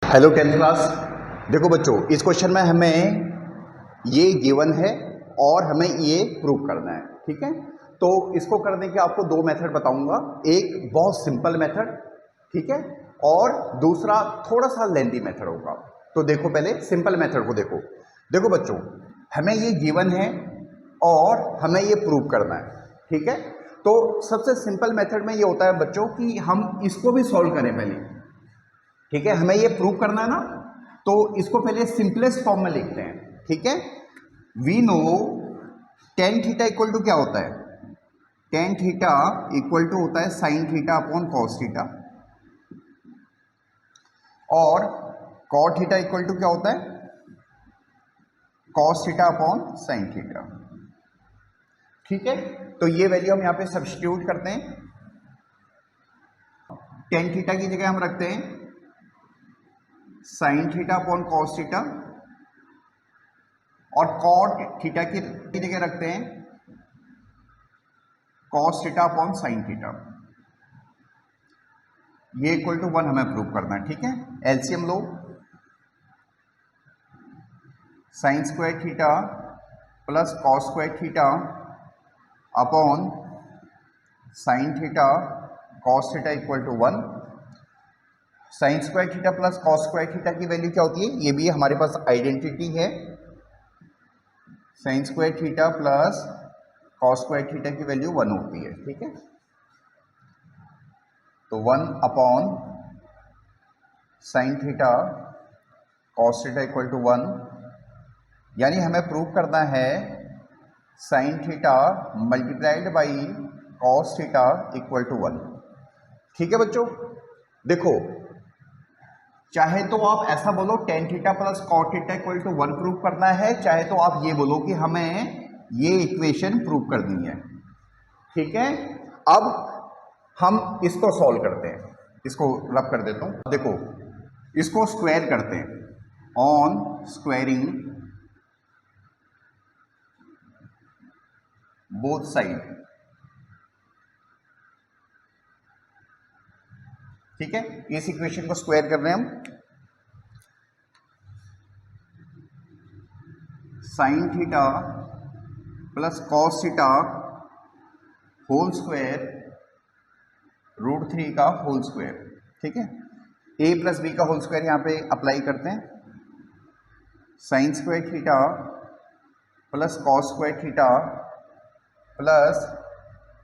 Hello 10th class. देखो बच्चों, इस क्वेश्चन में हमें ये गिवन है और हमें ये प्रूव करना है। ठीक है, तो इसको करने के आपको दो मेथड बताऊंगा। एक बहुत सिंपल मेथड, ठीक है, और दूसरा थोड़ा सा लेंथी मेथड होगा। तो देखो, पहले सिंपल मेथड को देखो। देखो बच्चों, हमें ये गिवन है और हमें ये प्रूव करना है। ठीक है, तो सबसे सिंपल मेथड में ये होता है बच्चों कि हम इसको भी सॉल्व करें पहले। ठीक है, हमें ये प्रूव करना है ना, तो इसको पहले सिंपलेस्ट फॉर्म में लिखते हैं। ठीक है, we know tan theta equal to क्या होता है? टेन थीटा इक्वल टू होता है sine theta upon cos theta, और कॉट थीटा इक्वल टू क्या होता है? Cos theta upon sine theta. ठीक है, तो ये वैल्यू हम यहां पे सब्स्टिट्यूट करते हैं। टेन थीटा की जगह हम रखते हैं sine theta upon cos theta, और कॉट थीटा की जगह रखते हैं cos theta upon sine theta. ये इक्वल टू 1 हमें प्रूव करना है। ठीक है, एलसीएम लो, sine square theta plus cos square theta upon sine theta cos theta equal to 1। Sine square theta plus cos square theta की वैल्यू क्या होती है? ये भी हमारे पास आइडेंटिटी है। Sine square theta plus cos square theta की वैल्यू 1 होती है। ठीक है, तो 1 upon sine theta cos theta equal to 1, यानी हमें प्रूव करना है sine theta multiplied by cos theta equal to 1। ठीक है बच्चों, देखो, चाहे तो आप ऐसा बोलो tan theta plus cot theta equal to 1 prove करना है, चाहे तो आप ये बोलो कि हमें ये इक्वेशन प्रूव करनी है। ठीक है, अब हम इसको सॉल्व करते हैं। इसको रब कर देता हूं। देखो, इसको स्क्वायर करते हैं। On squaring both side. ठीक है, इस इक्वेशन को स्क्वायर कर रहे हैं हम। Sine theta plus cos theta whole square root 3 का होल स्क्वायर। ठीक है, ए प्लस बी का होल स्क्वायर यहां पे अप्लाई करते हैं। Sine square theta plus cos square theta plus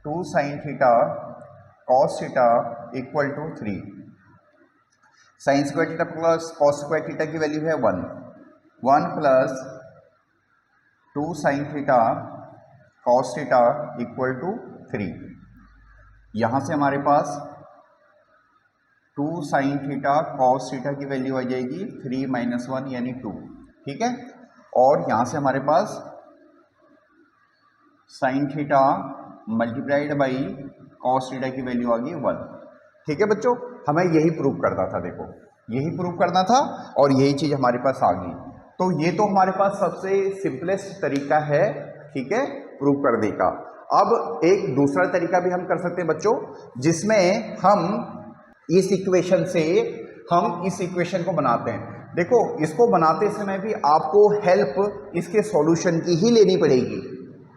2 sine theta cos theta equal to 3। Sine square theta plus cos square theta की value है 1। 1 plus 2 sine theta cos theta equal to 3। यहां से हमारे पास 2 sine theta cos theta की value आ जाएगी 3 minus 1 यानी 2। ठीक है, और यहां से हमारे पास sine theta multiplied by cos theta की वैल्यू आ गई 1। ठीक है बच्चों, हमें यही प्रूव करना था। देखो, यही प्रूव करना था और यही चीज हमारे पास आ गई। तो ये तो हमारे पास सबसे सिंपलेस्ट तरीका है, ठीक है, प्रूव करने का। अब एक दूसरा तरीका भी हम कर सकते हैं बच्चों, जिसमें हम इस इक्वेशन से हम इस इक्वेशन को बनाते हैं। देखो, इसको बनाते समय भी आपको हेल्प इसके सॉल्यूशन की ही लेनी पड़ेगी।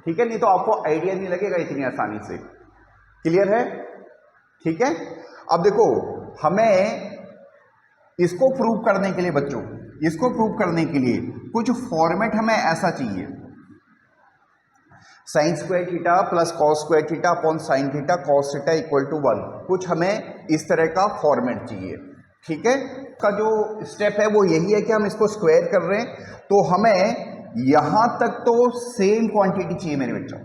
ठीक है, नहीं तो आपको आइडिया नहीं लगेगा इतनी आसानी से। क्लियर है? ठीक है, अब देखो, हमें इसको प्रूव करने के लिए बच्चों, इसको प्रूव करने के लिए कुछ फॉर्मेट हमें ऐसा चाहिए। Sine square theta plus cos square theta upon sine theta cos theta equal to 1, कुछ हमें इस तरह का फॉर्मेट चाहिए। ठीक है, का जो स्टेप है वो यही है कि हम इसको स्क्वायर कर रहे हैं, तो हमें यहां तक तो सेम क्वांटिटी चाहिए मेरे बच्चों।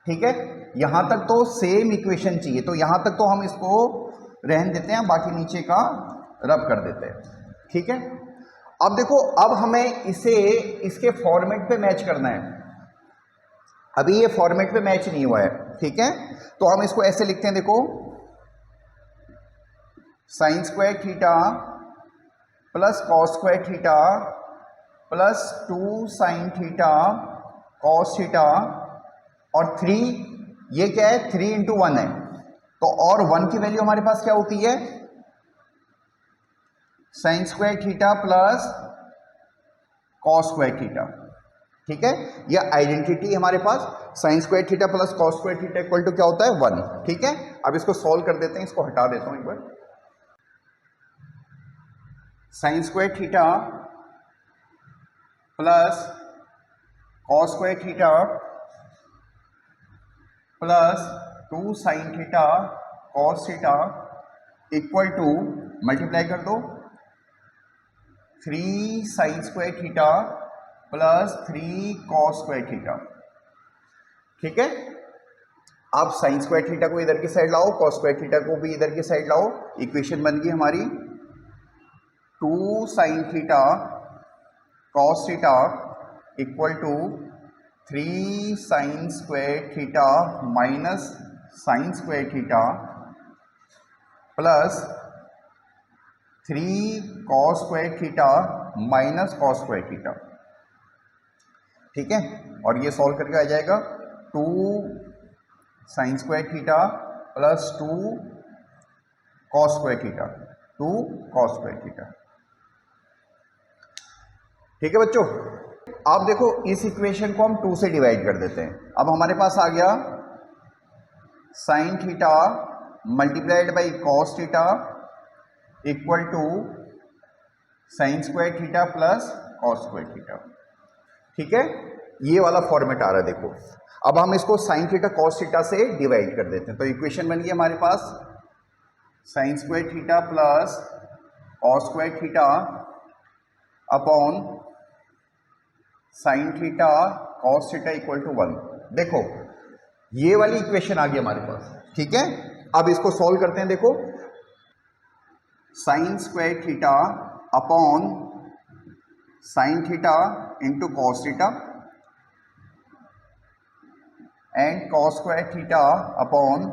ठीक है, यहां तक तो सेम इक्वेशन चाहिए, तो यहां तक तो हम इसको रहने देते हैं, बाकी नीचे का रब कर देते हैं। ठीक है, अब देखो, अब हमें इसे इसके फॉर्मेट पे मैच करना है। अभी ये फॉर्मेट पे मैच नहीं हुआ है। ठीक है, तो हम इसको ऐसे लिखते हैं। देखो, sine square theta plus cos square theta plus 2 sine theta cos theta और 3, ये क्या है? 3 इंटू 1 है, तो और 1 की वैल्यू हमारे पास क्या होती है? Sine square theta plus cos square theta. ठीक है, यह आइडेंटिटी हमारे पास sine square theta plus cos square theta equal to क्या होता है 1। ठीक है, अब इसको सॉल्व कर देते हैं, इसको हटा देता हूं एक बार। Sine square theta plus cos square theta plus 2 sine theta cos theta equal to multiply कर दो 3 sine square theta plus 3 cos square theta. ठीक है, आप साइन स्क्वायर थीटा को इधर की साइड लाओ, कॉस स्क्वायर थीटा को भी इधर की साइड लाओ, इक्वेशन बन गई हमारी 2 sine theta cos theta equal to 3 sine square theta minus sine square theta plus 3 cos square theta minus cos square theta. ठीक है, और ये सॉल्व करके आ जाएगा 2 sine square theta plus 2 cos square theta, 2 cos square theta. ठीक है बच्चों, आप देखो इस इक्वेशन को हम 2 से डिवाइड कर देते हैं। अब हमारे पास आ गया sine theta multiplied by cos theta equal to sine square theta plus cos square theta. ठीक है, ये वाला फॉर्मेट आ रहा है देखो। अब हम इसको साइन थीटा कॉस थीटा से डिवाइड कर देते हैं, तो इक्वेशन बन गई हमारे पास sine square theta plus cos square theta upon sine theta cos theta equal to 1। देखो ये वाली इक्वेशन आ गई हमारे पास। ठीक है, अब इसको सॉल्व करते हैं। देखो sine square theta upon sine theta into cos theta and cos square theta upon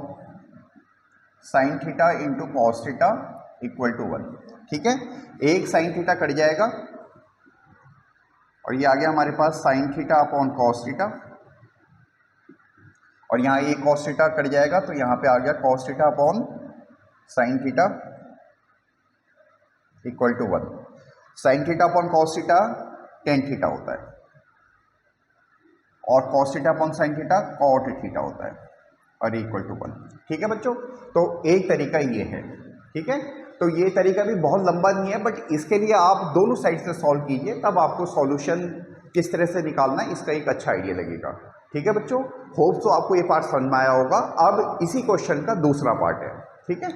sine theta into cos theta equal to 1। ठीक है, एक साइन थीटा कट जाएगा और ये आ गया हमारे पास sine theta upon cos theta, और यहाँ एक कॉस थीटा कट जाएगा तो यहाँ पे आ गया cos theta upon sine theta equal to 1। Sine theta upon cos theta tan theta होता है और cos theta upon sine theta cot theta होता है और इक्वल टू 1। ठीक है बच्चों, तो एक तरीका ये है। ठीक है, तो ये तरीका भी बहुत लंबा नहीं है, बट इसके लिए आप दोनों साइड से सॉल्व कीजिए, तब आपको सॉल्यूशन किस तरह से निकालना है इसका एक अच्छा आइडिया लगेगा। ठीक है बच्चों, होप तो आपको ये पार्ट समझ में आया होगा। अब इसी क्वेश्चन का दूसरा पार्ट है। ठीक है,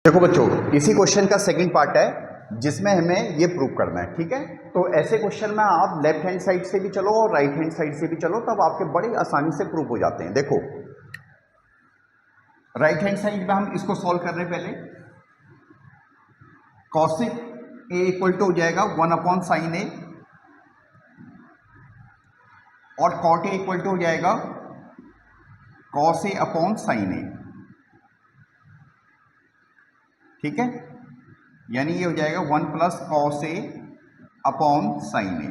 देखो बच्चों इसी क्वेश्चन का सेकंड पार्ट है जिसमें हमें ये प्रूव करना है। ठीक है, तो ऐसे क्वेश्चन में आप लेफ्ट हैंड साइड से भी चलो और राइट हैंड साइड से भी चलो, तब आपके बड़ी आसानी से प्रूव हो जाते हैं। देखो राइट हैंड साइड में हम इसको सॉल्व कर रहे हैं। पहले कॉसिक ए इक्वल टू हो जाएगा 1 अपॉन साइन ए और कॉट ए इक्वल टू हो जाएगा cos A upon sine A. ठीक है, यानी ये हो जाएगा 1 plus cos A upon sine A.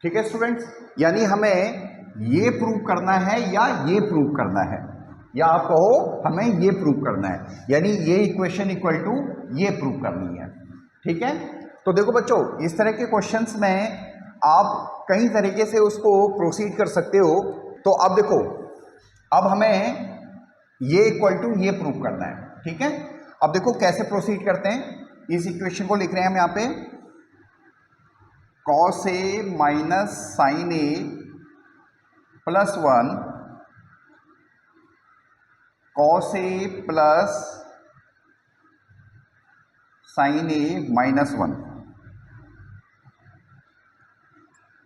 ठीक है स्टूडेंट्स, यानी हमें ये प्रूव करना है या ये प्रूव करना है, या आप कहो हमें ये प्रूव करना है, यानी ये इक्वेशन इक्वल टू ये प्रूव करनी है। ठीक है, तो देखो बच्चों इस तरह के क्वेश्चंस में आप कई तरीके से उसको प्रोसीड कर सकते हो। तो अब देखो, अब हमें ये इक्वल टू ये प्रूव करना है। ठीक है, अब देखो कैसे प्रोसीड करते हैं। इस इक्वेशन को लिख रहे हैं हम यहाँ पे cos A minus sine A plus 1 cos A plus sine A minus 1।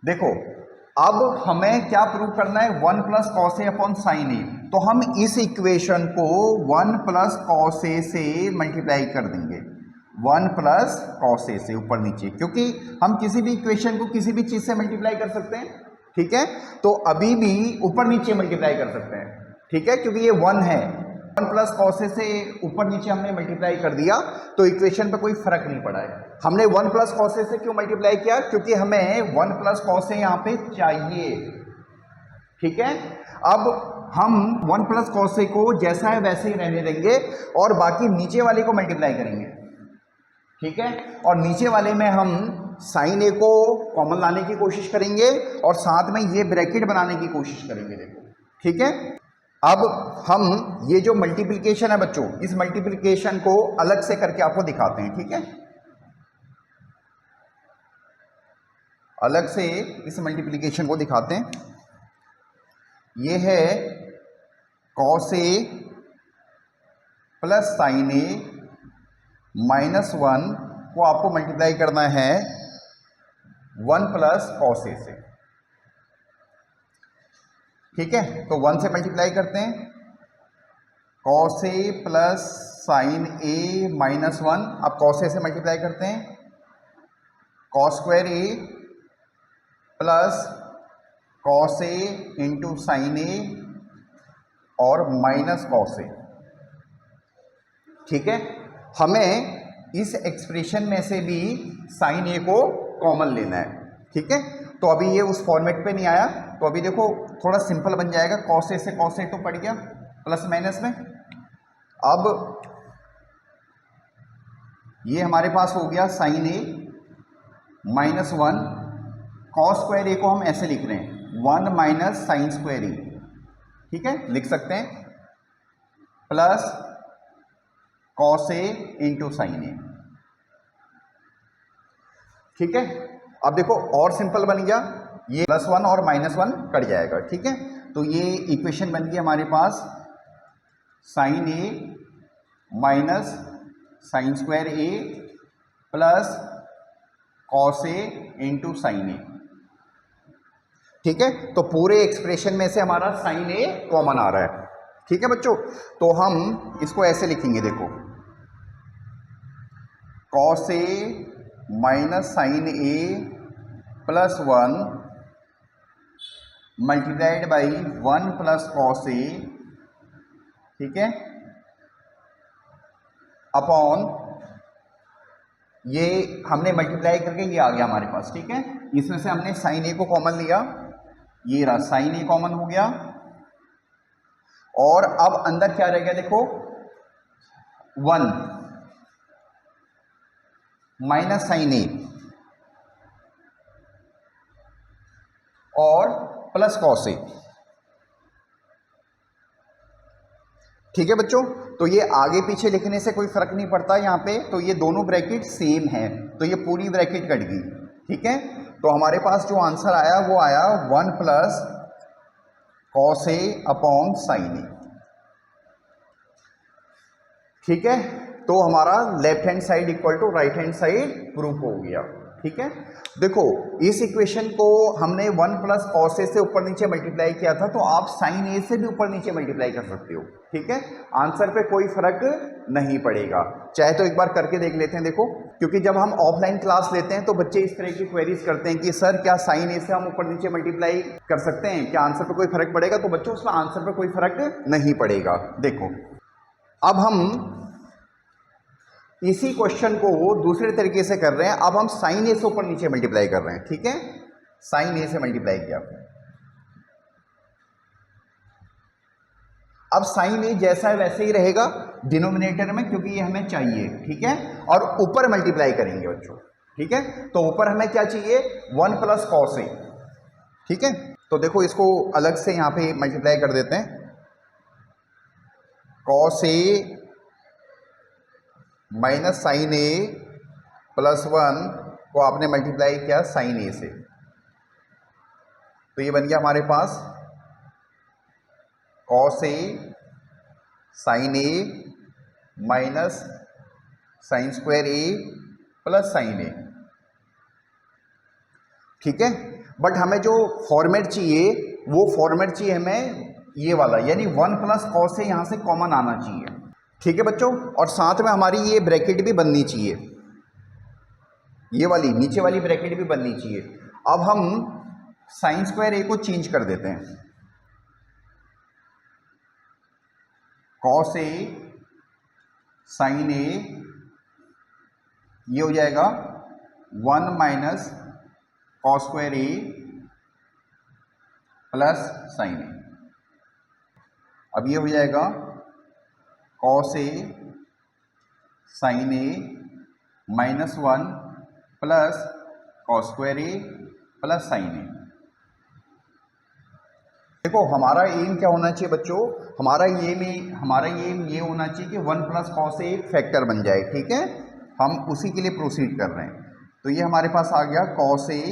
देखो अब हमें क्या प्रूव करना है, 1 plus cos A upon sine ए। तो हम इस इक्वेशन को 1 प्लस कॉस ए से मल्टीप्लाई कर देंगे, 1 प्लस कॉस ए से ऊपर नीचे, क्योंकि हम किसी भी इक्वेशन को किसी भी चीज से मल्टीप्लाई कर सकते हैं। ठीक है, तो अभी भी ऊपर नीचे मल्टीप्लाई कर सकते हैं। ठीक है, क्योंकि ये 1 है, 1 प्लस कॉस ए से ऊपर नीचे हमने मल्टीप्लाई कर दिया तो इक्वेशन पे कोई फर्क नहीं पड़ा है। हमने 1 प्लस कॉस ए से क्यों मल्टीप्लाई किया? क्योंकि हमें 1 प्लस कॉस ए यहाँ पे चाहिए। ठीक है, अब हम 1 प्लस कॉस ए को जैसा है वैसे ही रहने देंगे और बाकी नीचे वाले को मल्टीप्लाई करेंगे। ठीक है, और नीचे वाले में हम साइन ए को कॉमन लाने की कोशिश करेंगे और साथ में ये ब्रैकेट बनाने की कोशिश करेंगे। देखो, ठीक है, अब हम ये जो मल्टीप्लिकेशन है बच्चों, इस मल्टीप्लिकेशन को अलग से करके आपको दिखाते हैं। ठीक है, अलग से इस मल्टीप्लिकेशन को दिखाते हैं। ये है cos A plus sine A minus 1 को आपको मल्टीप्लाई करना है 1 प्लस कॉस ए से। ठीक है, तो 1 से मल्टीप्लाई करते हैं, cos A plus sine A minus 1। अब कॉस ए से मल्टीप्लाई करते हैं, कॉस स्क्वायर ए प्लस कॉस ए इंटू साइन ए और माइनस कॉस ए। ठीक है, हमें इस एक्सप्रेशन में से भी साइन ए को कॉमन लेना है। ठीक है, तो अभी ये उस फॉर्मेट पे नहीं आया, तो अभी देखो थोड़ा सिंपल बन जाएगा। कॉस ए से कॉस ए तो पड़ गया प्लस माइनस में। अब ये हमारे पास हो गया sign A minus 1। Cos square ए को हम ऐसे लिख रहे हैं 1 माइनस साइन स्क्वायर ए। ठीक है, लिख सकते हैं plus cos A into sine A. ठीक है, अब देखो और सिंपल बन गया, ये +1 और -1 कट जाएगा। ठीक है, तो ये इक्वेशन बन गई हमारे पास sign A minus sine square A plus cos A into sine A. ठीक है, तो पूरे एक्सप्रेशन में से हमारा साइन ए कॉमन आ रहा है। ठीक है बच्चों, तो हम इसको ऐसे लिखेंगे, देखो cos A minus sine A plus 1 multiplied by 1 plus cos A. ठीक है, अपॉन ये हमने मल्टीप्लाई करके ये आ गया हमारे पास। ठीक है, इसमें से हमने साइन ए को कॉमन लिया, ये रहा साइन ए कॉमन हो गया। और अब अंदर क्या रह गया, देखो 1 माइनस साइन ए और प्लस कॉस ए। ठीक है बच्चों, तो ये आगे पीछे लिखने से कोई फर्क नहीं पड़ता यहाँ पे, तो ये दोनों ब्रैकेट सेम है, तो ये पूरी ब्रैकेट कट गई। ठीक है, तो हमारे पास जो आंसर आया वो आया 1 plus cos A upon sine A. ठीक है, तो हमारा left hand side equal to right hand side proof हो गया। ठीक है, देखो इस इक्वेशन को हमने 1 प्लस कॉस ए से ऊपर नीचे मल्टीप्लाई किया था, तो आप साइन ए से भी ऊपर नीचे मल्टीप्लाई कर सकते हो। ठीक है, आंसर पे कोई फर्क नहीं पड़ेगा। चाहे तो एक बार करके देख लेते हैं, देखो, क्योंकि जब हम ऑफलाइन क्लास लेते हैं तो बच्चे इस तरह की क्वेरीज करते हैं कि सर क्या साइन ए से हम ऊपर नीचे मल्टीप्लाई कर सकते हैं, क्या आंसर पे कोई फर्क पड़ेगा? तो बच्चों उसमें आंसर पे कोई फर्क नहीं पड़ेगा। देखो अब हम इसी क्वेश्चन को दूसरे तरीके से कर रहे हैं, अब हम साइन ए से ऊपर नीचे मल्टीप्लाई कर रहे हैं। ठीक है, साइन ए से मल्टीप्लाई किया, अब साइन ए जैसा है वैसे ही रहेगा डिनोमिनेटर में, क्योंकि ये हमें चाहिए। ठीक है, और ऊपर मल्टीप्लाई करेंगे बच्चों। ठीक है, तो ऊपर हमें क्या चाहिए, 1 प्लस कॉस ए। ठीक है, तो देखो इसको अलग से यहां पे मल्टीप्लाई कर देते हैं, cos A minus sine A plus 1 को आपने मल्टीप्लाई किया साइन ए से, तो ये बन गया हमारे पास cos A sign A minus sine square A plus sine A. ठीक है, बट हमें जो फॉर्मेट चाहिए वो फॉर्मेट चाहिए हमें ये वाला, यानी 1 प्लस कॉस ए यहां से कॉमन आना चाहिए। ठीक है बच्चों, और साथ में हमारी ये ब्रैकेट भी बननी चाहिए, ये वाली नीचे वाली ब्रैकेट भी बननी चाहिए। अब हम साइन स्क्वायर ए को चेंज कर देते हैं, कॉस ए साइन ए, ये हो जाएगा 1 माइनस कॉस स्क्वायर ए प्लस साइन ए। अब ये हो जाएगा cos A sign A minus 1 plus cos square A plus sine ए। देखो हमारा एम क्या होना चाहिए बच्चों, हमारा एम ये होना चाहिए कि 1 प्लस कॉस ए एक फैक्टर बन जाए, ठीक है। हम उसी के लिए प्रोसीड कर रहे हैं। तो ये हमारे पास आ गया cos A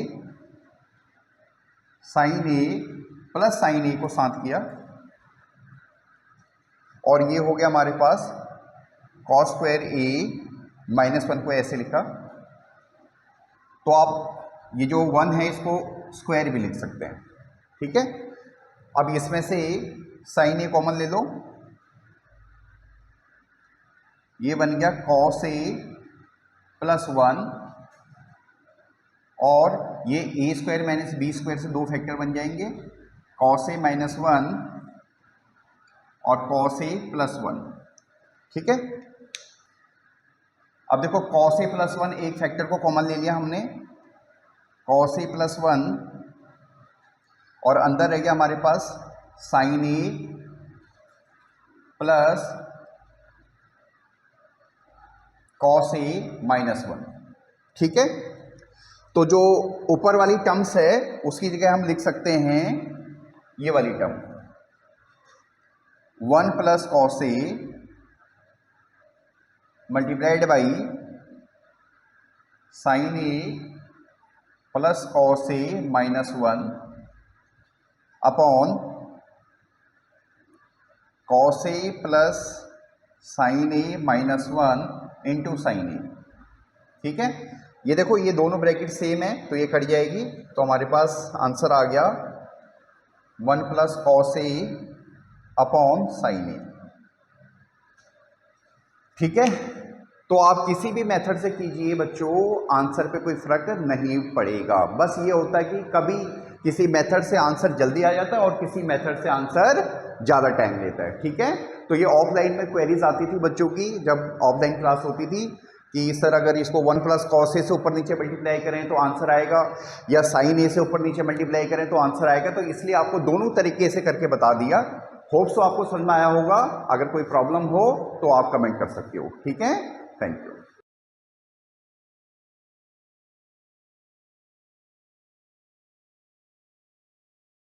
sign A plus sine ए को साथ किया, और ये हो गया हमारे पास कॉस स्क्वायर ए माइनस 1 को ऐसे लिखा। तो आप ये जो 1 है इसको स्क्वायर भी लिख सकते हैं, ठीक है। अब इसमें से साइन ए कॉमन ले लो, ये बन गया कॉस ए प्लस 1, और ये ए स्क्वायर माइनस बी स्क्वायर से दो फैक्टर बन जाएंगे, कॉस ए माइनस 1 और कॉस ए प्लस 1, ठीक है। अब देखो कॉस ए प्लस 1 एक फैक्टर को कॉमन ले लिया हमने, कॉस ए प्लस 1, और अंदर रह गया हमारे पास sign A plus cos A minus 1, ठीक है। तो जो ऊपर वाली टर्म्स है उसकी जगह हम लिख सकते हैं ये वाली term 1 plus cos A multiplied by sine A plus cos A minus 1 upon cos A plus sine A minus 1 into sine A, ठीक है। ये देखो ये दोनों ब्रैकेट सेम है तो ये कट जाएगी, तो हमारे पास आंसर आ गया 1 plus cos A upon sine A, ठीक है। तो आप किसी भी मेथड से कीजिए बच्चों, आंसर पे कोई फर्क नहीं पड़ेगा। बस ये होता है कि कभी किसी मेथड से आंसर जल्दी आ जाता है और किसी मेथड से आंसर ज़्यादा टाइम लेता है, ठीक है। तो ये ऑफलाइन में क्वेरीज आती थी बच्चों की, जब ऑफलाइन क्लास होती थी कि सर अगर इसको 1 प्लस कॉस ए से ऊपर नीचे मल्टीप्लाई करें तो आंसर आएगा, या साइन ए से ऊपर नीचे मल्टीप्लाई करें तो आंसर आएगा। तो इसलिए आपको दोनों तरीके से करके बता दिया। होप सो आपको समझ में आया होगा। अगर कोई प्रॉब्लम हो तो आप कमेंट कर सकते हो, ठीक है। Thank you.